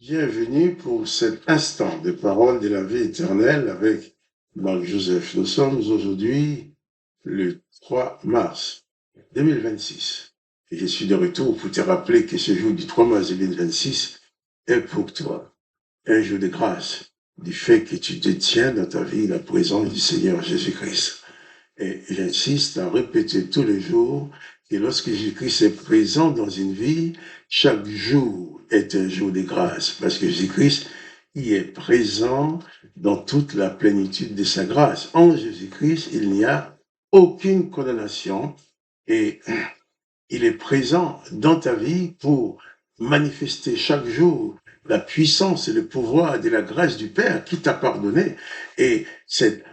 Bienvenue pour cet instant de parole de la vie éternelle avec Marc-Joseph. Nous sommes aujourd'hui le 3 mars 2026. Et je suis de retour pour te rappeler que ce jour du 3 mars 2026 est pour toi un jour de grâce du fait que tu détiens dans ta vie la présence du Seigneur Jésus-Christ. Et j'insiste à répéter tous les jours que lorsque Jésus-Christ est présent dans une vie, chaque jour est un jour de grâce, parce que Jésus-Christ y est présent dans toute la plénitude de sa grâce. En Jésus-Christ, il n'y a aucune condamnation et il est présent dans ta vie pour manifester chaque jour la puissance et le pouvoir de la grâce du Père qui t'a pardonné. Et cette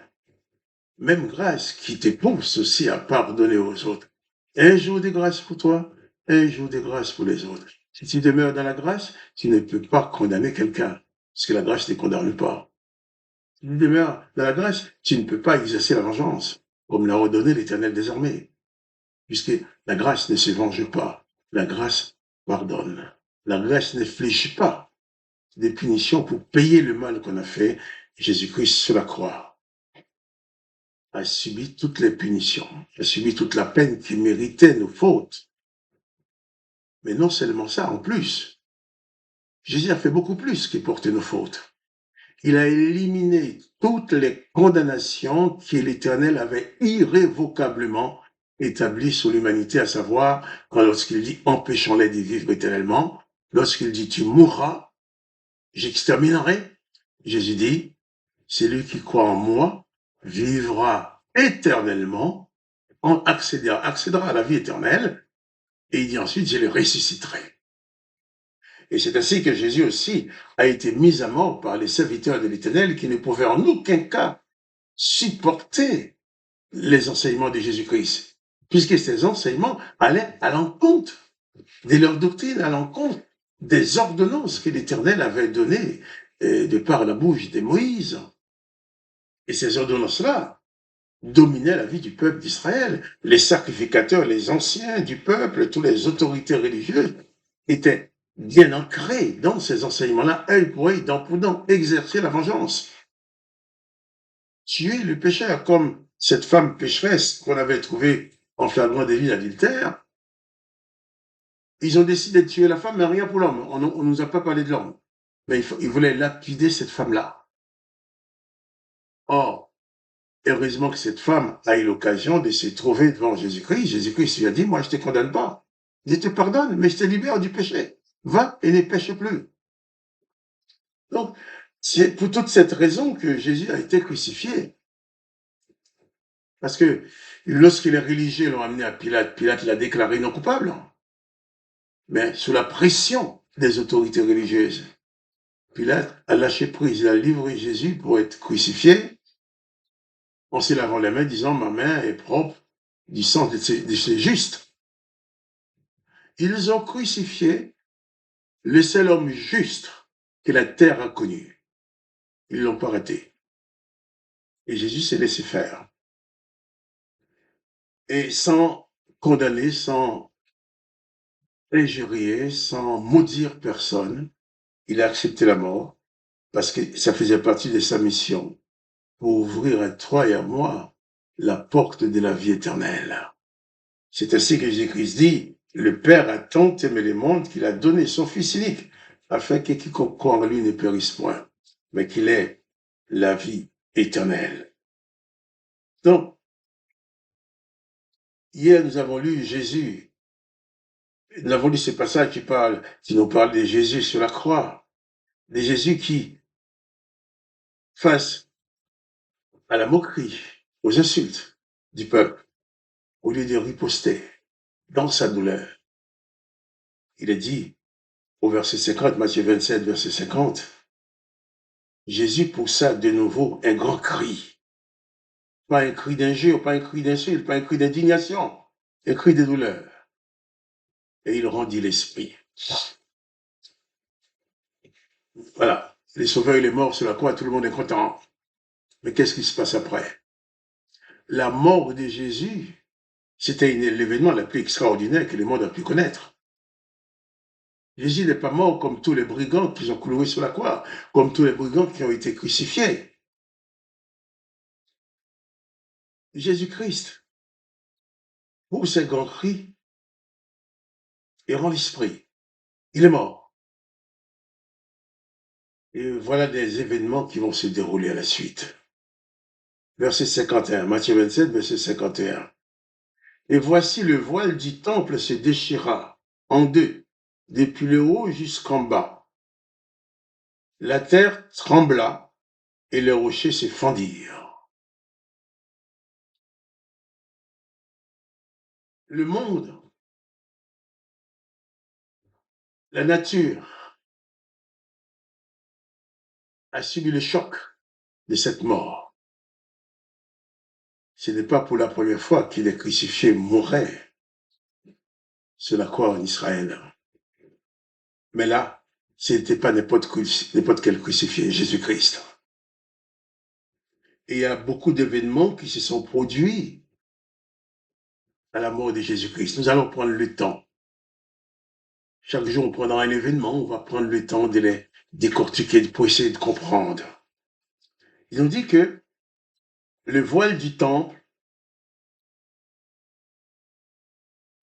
même grâce qui te pousse aussi à pardonner aux autres. Un jour de grâce pour toi, un jour de grâce pour les autres. Si tu demeures dans la grâce, tu ne peux pas condamner quelqu'un, parce que la grâce ne te condamne pas. Si tu demeures dans la grâce, tu ne peux pas exercer la vengeance, comme l'a ordonné l'Éternel des armées, puisque la grâce ne se venge pas, la grâce pardonne. La grâce n'inflige pas des punitions pour payer le mal qu'on a fait. Jésus-Christ sur la croix a subi toutes les punitions, a subi toute la peine qui méritait nos fautes. Mais non seulement ça, en plus, Jésus a fait beaucoup plus que porter nos fautes. Il a éliminé toutes les condamnations que l'Éternel avait irrévocablement établies sur l'humanité, à savoir, lorsqu'il dit « empêchons-les de vivre éternellement », lorsqu'il dit « tu mourras, j'exterminerai », Jésus dit « celui qui croit en moi vivra éternellement, accédera à la vie éternelle, et il dit ensuite, je le ressusciterai. » Et c'est ainsi que Jésus aussi a été mis à mort par les serviteurs de l'Éternel qui ne pouvaient en aucun cas supporter les enseignements de Jésus-Christ, puisque ces enseignements allaient à l'encontre de leur doctrine, à l'encontre des ordonnances que l'Éternel avait données de par la bouche de Moïse. Et ces ordonnances-là dominaient la vie du peuple d'Israël. Les sacrificateurs, les anciens du peuple, toutes les autorités religieuses étaient bien ancrés dans ces enseignements-là, œil pour œil, dent pour dent, exercer la vengeance. Tuer le pécheur, comme cette femme pécheresse qu'on avait trouvée en flagrant délit d'adultère. Ils ont décidé de tuer la femme, mais rien pour l'homme. On ne nous a pas parlé de l'homme. Mais ils voulaient lapider cette femme-là. Or, heureusement que cette femme a eu l'occasion de se trouver devant Jésus-Christ. Jésus-Christ lui a dit, moi je ne te condamne pas. Je te pardonne, mais je te libère du péché. Va et ne pêche plus. Donc, c'est pour toute cette raison que Jésus a été crucifié. Parce que lorsque les religieux l'ont amené à Pilate, Pilate l'a déclaré non coupable. Mais sous la pression des autorités religieuses, Pilate a lâché prise, il a livré Jésus pour être crucifié, en se lavant les mains, disant « ma main est propre du sang de ces justes ». Ils ont crucifié le seul homme juste que la terre a connu. Ils ne l'ont pas arrêté. Et Jésus s'est laissé faire. Et sans condamner, sans injurier, sans maudire personne, il a accepté la mort parce que ça faisait partie de sa mission pour ouvrir à toi et à moi la porte de la vie éternelle. C'est ainsi que Jésus-Christ dit, le Père a tant aimé le monde qu'il a donné son Fils unique, afin que quiconque croit en lui ne périsse point, mais qu'il ait la vie éternelle. Donc, hier nous avons lu Jésus, nous avons lu ce passage qui nous parle de Jésus sur la croix, de Jésus qui, face à la moquerie, aux insultes du peuple, au lieu de riposter dans sa douleur, il est dit au verset 50, Matthieu 27, verset 50, Jésus poussa de nouveau un grand cri. Pas un cri d'injure, pas un cri d'insulte, pas un cri d'indignation, un cri de douleur. Et il rendit l'esprit. Voilà, les sauveurs et les morts sur la croix, tout le monde est content. Mais qu'est-ce qui se passe après? La mort de Jésus, c'était l'événement le plus extraordinaire que le monde a pu connaître. Jésus n'est pas mort comme tous les brigands qui ont cloué sur la croix, comme tous les brigands qui ont été crucifiés. Jésus-Christ, pour ses grands cris, et rend l'esprit. Il est mort. Et voilà des événements qui vont se dérouler à la suite. Verset 51, Matthieu 27, verset 51. Et voici le voile du temple se déchira en deux, depuis le haut jusqu'en bas. La terre trembla et les rochers se fendirent. Le monde, la nature, a subi le choc de cette mort. Ce n'est pas pour la première fois qu'il est crucifié, mourait sur la croix en Israël. Mais là, ce n'était pas n'importe quel crucifié, Jésus-Christ. Et il y a beaucoup d'événements qui se sont produits à la mort de Jésus-Christ. Nous allons prendre le temps. Chaque jour, on prendra un événement, on va prendre le temps de les décortiquer pour essayer de comprendre. Ils ont dit que le voile du temple,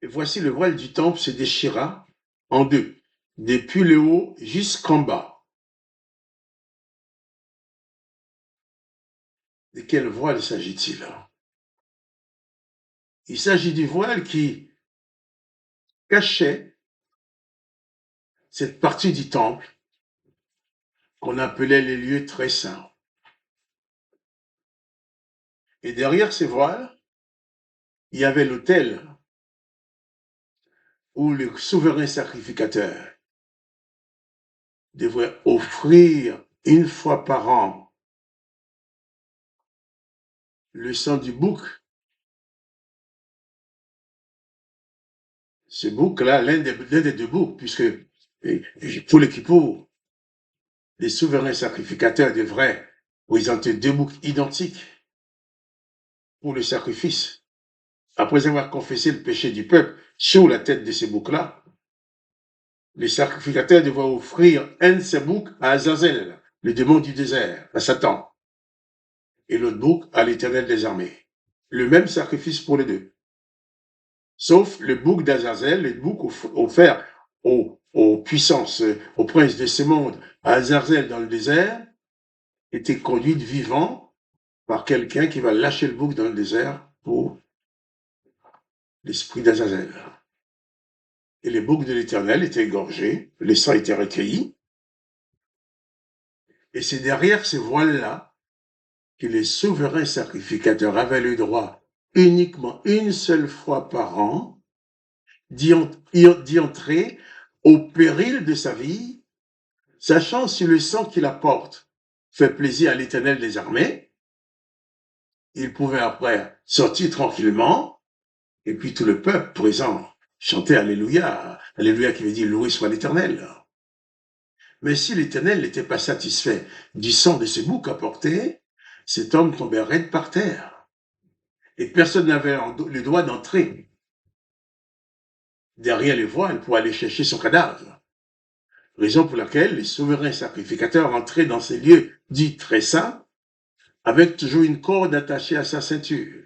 et voici le voile du temple se déchira en deux, depuis le haut jusqu'en bas. De quel voile s'agit-il? Il s'agit du voile qui cachait cette partie du temple qu'on appelait les lieux très saints. Et derrière ces voiles, il y avait l'autel où le souverain sacrificateur devrait offrir une fois par an le sang du bouc. Ce bouc-là, l'un des deux boucs, puisque pour le Kippour, les souverains sacrificateurs devraient présenter deux boucs identiques pour le sacrifice. Après avoir confessé le péché du peuple sur la tête de ces boucs-là, les sacrificateurs devraient offrir un de ces boucs à Azazel, le démon du désert, à Satan, et l'autre bouc à l'Éternel des armées. Le même sacrifice pour les deux. Sauf le bouc d'Azazel, le bouc offert aux puissances, aux princes de ce monde, à Azazel dans le désert, était conduit vivant par quelqu'un qui va lâcher le bouc dans le désert pour l'esprit d'Azazel. Et les boucs de l'Éternel étaient égorgés, le sang était recueilli, et c'est derrière ces voiles-là que les souverains sacrificateurs avaient le droit, uniquement une seule fois par an, d'y entrer au péril de sa vie, sachant si le sang qu'il apporte fait plaisir à l'Éternel des armées, il pouvait après sortir tranquillement, et puis tout le peuple présent chanter Alléluia, Alléluia qui veut dire loué soit l'Éternel. Mais si l'Éternel n'était pas satisfait du sang de ce bouc apporté, cet homme tombait raide par terre. Et personne n'avait le droit d'entrer derrière les voiles pour aller chercher son cadavre. Raison pour laquelle les souverains sacrificateurs entraient dans ces lieux dits très saints avec toujours une corde attachée à sa ceinture.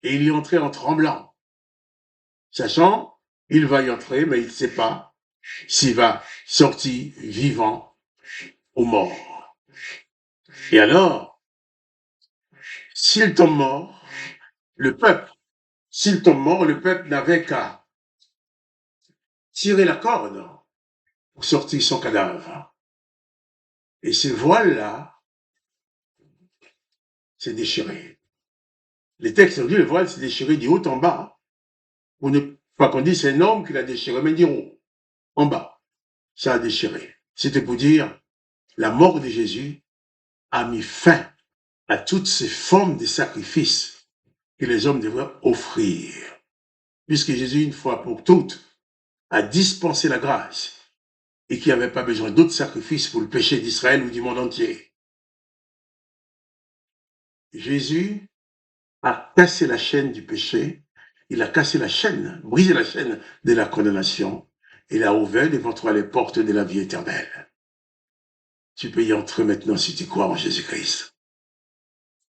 Et il y entrait en tremblant, sachant, il va y entrer, mais il ne sait pas s'il va sortir vivant ou mort. Et alors, s'il tombe mort, le peuple n'avait qu'à tirer la corde pour sortir son cadavre. Et ce voile-là s'est déchiré. Les textes ont dit le voile s'est déchiré du haut en bas. Pour ne pas qu'on dise c'est un homme qui l'a déchiré, mais du haut, en bas, ça a déchiré. C'était pour dire la mort de Jésus a mis fin à toutes ces formes de sacrifices que les hommes devraient offrir. Puisque Jésus, une fois pour toutes, a dispensé la grâce et qu'il n'y avait pas besoin d'autres sacrifices pour le péché d'Israël ou du monde entier. Jésus a cassé la chaîne du péché, il a cassé la chaîne, brisé la chaîne de la condamnation, Il a ouvert devant toi les portes de la vie éternelle. Tu peux y entrer maintenant si tu crois en Jésus-Christ.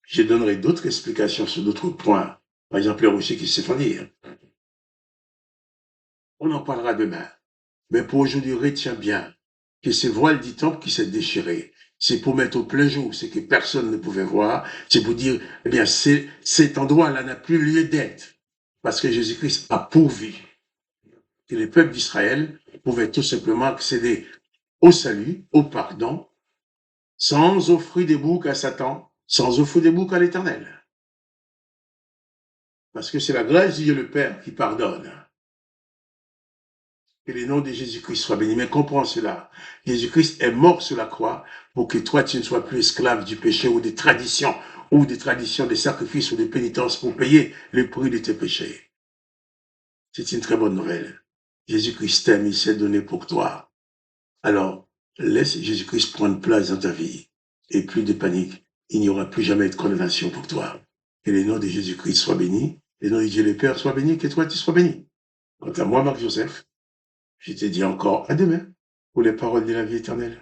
Je donnerai d'autres explications sur d'autres points. Par exemple, les rochers qui se font dire. On en parlera demain. Mais pour aujourd'hui, retiens bien que ce voile du temple qui s'est déchiré, c'est pour mettre au plein jour ce que personne ne pouvait voir. C'est pour dire, eh bien, cet endroit-là n'a plus lieu d'être. Parce que Jésus-Christ a pourvu que les peuples d'Israël pouvaient tout simplement accéder au salut, au pardon, sans offrir des boucs à Satan, sans offrir des boucs à l'Éternel. Parce que c'est la grâce de Dieu le Père qui pardonne. Que le nom de Jésus-Christ soit béni. Mais comprends cela. Jésus-Christ est mort sur la croix pour que toi, tu ne sois plus esclave du péché ou des traditions, des sacrifices ou des pénitences pour payer le prix de tes péchés. C'est une très bonne nouvelle. Jésus-Christ t'aime, il s'est donné pour toi. Alors, laisse Jésus-Christ prendre place dans ta vie. Et plus de panique. Il n'y aura plus jamais de condamnation pour toi. Que le nom de Jésus-Christ soit béni. Le nom de Dieu le Père soit béni. Que toi, tu sois béni. Quant à moi, Marc-Joseph, je te dis encore à demain pour les paroles de la vie éternelle.